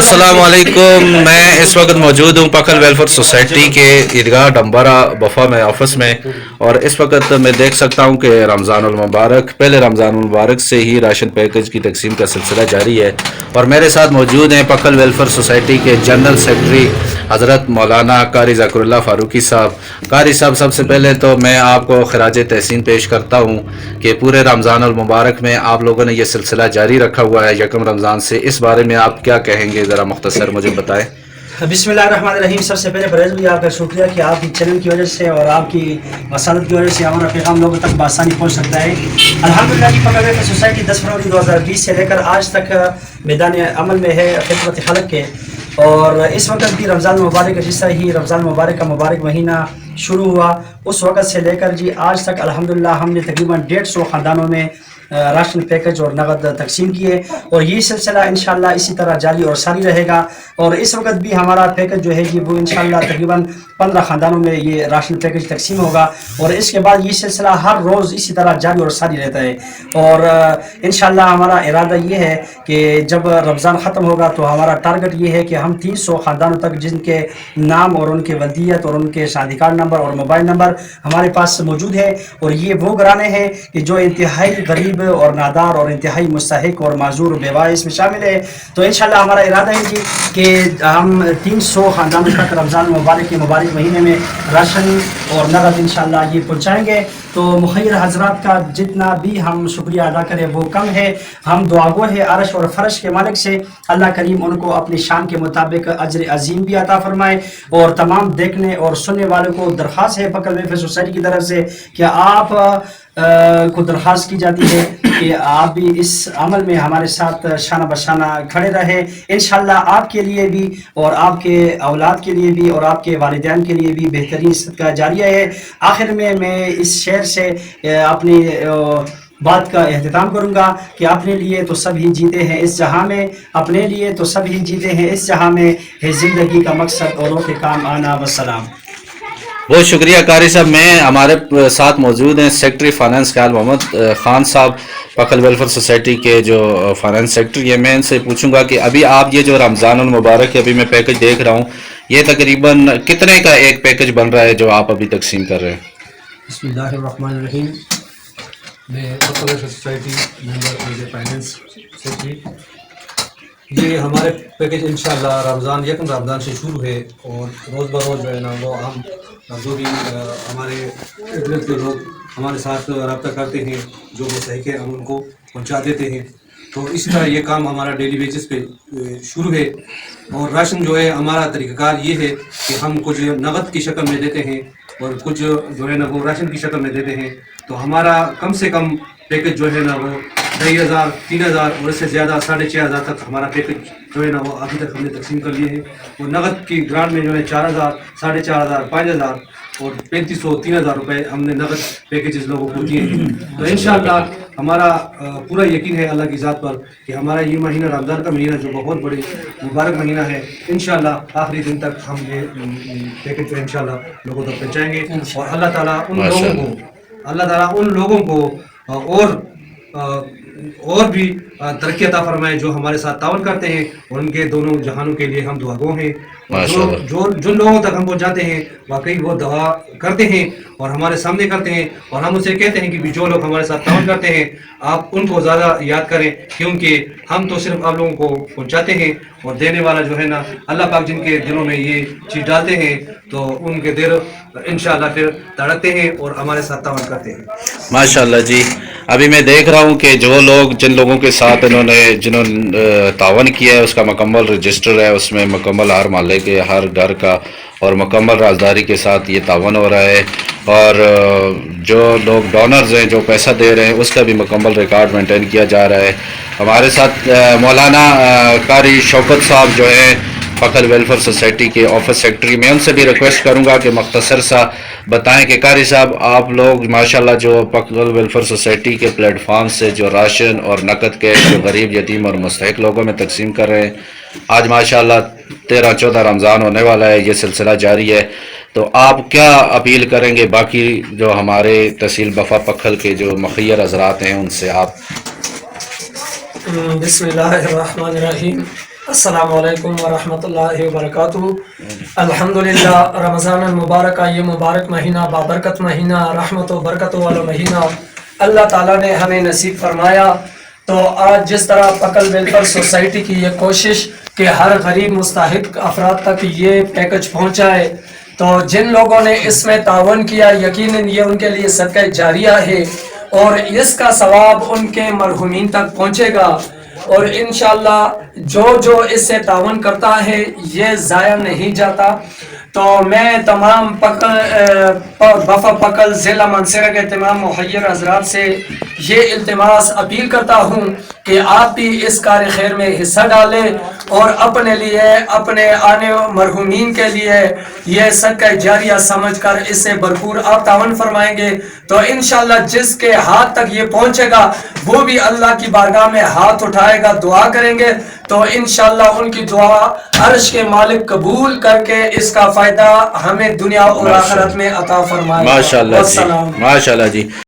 अस्सलाम वालेकुम। मैं इस वक्त मौजूद हूँ पकल वेलफेयर सोसाइटी के ईदगाह डम्बारा बफा में ऑफिस में, और इस वक्त मैं देख सकता हूँ कि रमज़ानुल मुबारक, पहले रमज़ानुल मुबारक से ही राशन पैकेज की तकसीम का सिलसिला जारी है। और मेरे साथ मौजूद हैं पकल वेलफेयर सोसाइटी के जनरल सेक्रेटरी हज़रत मौलाना कारी ज़ाकिरुल्लाह फ़ारूकी साहब। कारी साहब, सबसे पहले तो मैं आपको खराज तहसीन पेश करता हूँ कि पूरे रमज़ानुल मुबारक में आप लोगों ने यह सिलसिला जारी रखा हुआ है यकम रमज़ान से, इस बारे में आप क्या कहेंगे, ज़रा मुख्तसर मुझे बताएं। बिस्मिल्लाहिर्रहमानिर्रहीम। सबसे पहले परवेज़ भाई आपका शुक्रिया कि आपकी चैनल की वजह से और आपकी मसालत की वजह से हमारा पैगाम लोगों तक बआसानी पहुंच सकता है। अल्हम्दुलिल्लाह जी, पकल वेलफेयर सोसाइटी 10 फरवरी 2020 से लेकर आज तक मैदान अमल में है खिदमत खल्क के। और इस वक्त भी रमज़ान मुबारक, जिस तरह ही रमज़ान मुबारक का मुबारक महीना शुरू हुआ उस वक्त से लेकर जी आज तक अल्हम्दुलिल्लाह हमने तकरीबन 150 ख़ानदानों में राशन पैकेज और नगद तकसीम किए, और ये सिलसिला इंशाल्लाह इसी तरह जारी और सारी रहेगा। और इस वक्त भी हमारा पैकेज जो है जी वो इंशाल्लाह तकरीबन 15 ख़ानदानों में ये राशन पैकेज तकसीम होगा, और इसके बाद ये सिलसिला हर रोज़ इसी तरह जारी और सारी रहता है। और इंशाल्लाह हमारा इरादा ये है कि जब रमज़ान ख़त्म होगा तो हमारा टारगेट ये है कि हम 300 ख़ानदानों तक जिनके नाम और उनके वल्दियत और उनके शादी कार्ड नंबर और मोबाइल नंबर हमारे पास मौजूद है, और ये वो घराने हैं कि जो इंतहाई गरीब और नादार और इंतहाई मुस्तहिक और माजूर बेवा इसमें शामिल है। तो इंशाल्लाह हमारा इरादा है जी कि हम 300 ख़ानदानों तक रमज़ान मुबारक के मुबारक महीने में राशन और नगद इंशाल्लाह ये पहुँचाएँगे। तो मुखैर हजरात का जितना भी हम शुक्रिया अदा करें वो कम है। हम दुआगो है अरश और फरश के मालिक से, अल्लाह करीम उनको अपनी शान के मुताबिक अजर अजीम भी अता फरमाए। और तमाम देखने और सुनने वालों को दरख्वास्त है पकल वेलफेयर सोसाइटी की तरफ से कि आप को दरख्वास्त की जाती है कि आप भी इस अमल में हमारे साथ शाना बशाना खड़े रहे। इंशाल्लाह आपके लिए भी और आपके औलाद के लिए भी और आपके वालिदैन के लिए भी बेहतरीन सदका जारिया है। आखिर में मैं इस शेर से अपनी बात का एहतिमाम करूँगा कि अपने लिए तो सब ही जीते हैं इस जहाँ में, अपने लिए तो सब ही जीते हैं इस जहाँ में, है ज़िंदगी का मकसद औरों के काम आना। वस्सलाम। बहुत शुक्रिया कारी साहब। मैं हमारे साथ मौजूद हैं सेक्रेटरी फाइनेंस ख्याल मोहम्मद ख़ान साहब, पकल वेलफेयर सोसाइटी के जो फाइनेंस सेक्रेटरी है। मैं इनसे पूछूंगा कि अभी आप ये जो रमज़ानुल मुबारक है, अभी मैं पैकेज देख रहा हूँ, ये तकरीबन कितने का एक पैकेज बन रहा है जो आप अभी तकसीम कर रहे हैं? बिस्मिल्लाहिर्रहमानिर्रहीम। मैं पकल welfare society member finance secretary. ये हमारे पैकेज इंशाल्लाह रमज़ान यकम रमज़ान से शुरू है, और रोज़ बरोज़ जो है ना वो हम जो भी हमारे इधर के लोग हमारे साथ रब्ता करते हैं, जो मुस्तहिक है हम उनको पहुंचा देते हैं। तो इसी तरह ये काम हमारा डेली बेसिस पे शुरू है। और राशन जो है हमारा तरीक़ाकार ये है कि हम कुछ नगद की शक्ल में देते हैं और कुछ जो है ना वो राशन की शक्ल में देते हैं। तो हमारा कम से कम पैकेज जो है ना वो 2,000, 3,000 और इससे ज़्यादा 6,500 तक हमारा पैकेज जो है ना वो अभी तक हमने तकसीम कर लिए हैं। और नगद की ग्रांट में जो है 4,000, 4,500, 5,000 और 3,500, 3,000 रुपये हमने नगद पैकेजेस लोगों को दिए हैं। तो इंशाअल्लाह हमारा पूरा यकीन है अल्लाह की ज़ात पर कि हमारा ये महीना रमज़ान का महीना जो बहुत बड़ी मुबारक महीना है, इंशाअल्लाह आखिरी दिन तक हम ये पैकेज जो इंशाअल्लाह लोगों तक पहुँचाएँगे। और अल्लाह ताला उन लोगों को और भी तरक्की अता फरमाए जो हमारे साथ तावन करते हैं, और उनके दोनों जहानों के लिए हम दुआगो हैं। जो जिन लोगों तक हम पहुँचाते हैं वाकई वो दुआ करते हैं और हमारे सामने करते हैं, और हम उनसे कहते हैं कि जो लोग हमारे साथ तावन करते हैं आप उनको ज़्यादा याद करें, क्योंकि हम तो सिर्फ आप लोगों को पहुँचाते हैं, और देने वाला जो है ना अल्लाह पाक जिनके दिलों में ये चीज़ डालते हैं तो उनके दिल इंशाअल्लाह फिर धड़कते हैं और हमारे साथ तावन करते हैं। माशाल्लाह जी। अभी मैं देख रहा हूँ कि जो लोग जिन लोगों के साथ जिन्होंने तावन किया है उसका मुकम्मल रजिस्टर है, उसमें मुकम्मल हर मोहल्ले के हर घर का और मुकम्मल राजदारी के साथ ये तावन हो रहा है। और जो लोग डोनर्स हैं जो पैसा दे रहे हैं उसका भी मुकम्मल रिकॉर्ड मेंटेन किया जा रहा है। हमारे साथ मौलाना कारी शौकत साहब जो है पकल वेलफेयर सोसाइटी के ऑफिस सेक्रेटरी, मैं उनसे भी रिक्वेस्ट करूंगा कि मुख्तसर सा बताएं कि कारी साहब आप लोग माशाल्लाह जो पकल वेलफेयर सोसाइटी के प्लेटफॉर्म से जो राशन और नकद के जो गरीब यतीम और मुस्तहिक लोगों में तकसीम कर रहे हैं, आज माशाल्लाह 13-14 रमज़ान होने वाला है, ये सिलसिला जारी है। तो आप क्या अपील करेंगे बाकी जो हमारे तहसील बफा पखल के जो मुखियर हजरात हैं उनसे आप? बिस्मिल्लाहिर्रहमानिर्रहीम। السلام علیکم ورحمۃ اللہ وبرکاتہ. الحمدللہ رمضان المبارک کا یہ مبارک مہینہ بابرکت مہینہ رحمت و برکت والا مہینہ اللہ تعالیٰ نے ہمیں نصیب فرمایا. تو آج جس طرح پکل ویلفیئر سوسائٹی کی یہ کوشش کہ ہر غریب مستحق افراد تک یہ پیکج پہنچائے، تو جن لوگوں نے اس میں تعاون کیا یقیناً یہ ان کے لیے صدقہ جاریہ ہے اور اس کا ثواب ان کے مرحومین تک پہنچے گا. اور انشاءاللہ جو اس سے تعاون کرتا ہے یہ ضائع نہیں جاتا. تو میں تمام بفا پکل ضلع منصورہ کے تمام محیر حضرات سے یہ التماس اپیل کرتا ہوں کہ آپ بھی اس کار خیر میں حصہ ڈالیں اور اپنے لیے اپنے آنے مرحومین کے لیے یہ صدقہ جاریہ سمجھ کر اس سے بھرپور آپ تعاون فرمائیں گے تو انشاءاللہ جس کے ہاتھ تک یہ پہنچے گا وہ بھی اللہ کی بارگاہ میں ہاتھ اٹھائے گا، دعا کریں گے تو انشاءاللہ ان کی دعا عرش کے مالک قبول کر کے اس کا فائدہ ہمیں دنیا اور آخرت میں عطا فرمائے. ماشاءاللہ جی، ماشاءاللہ جی.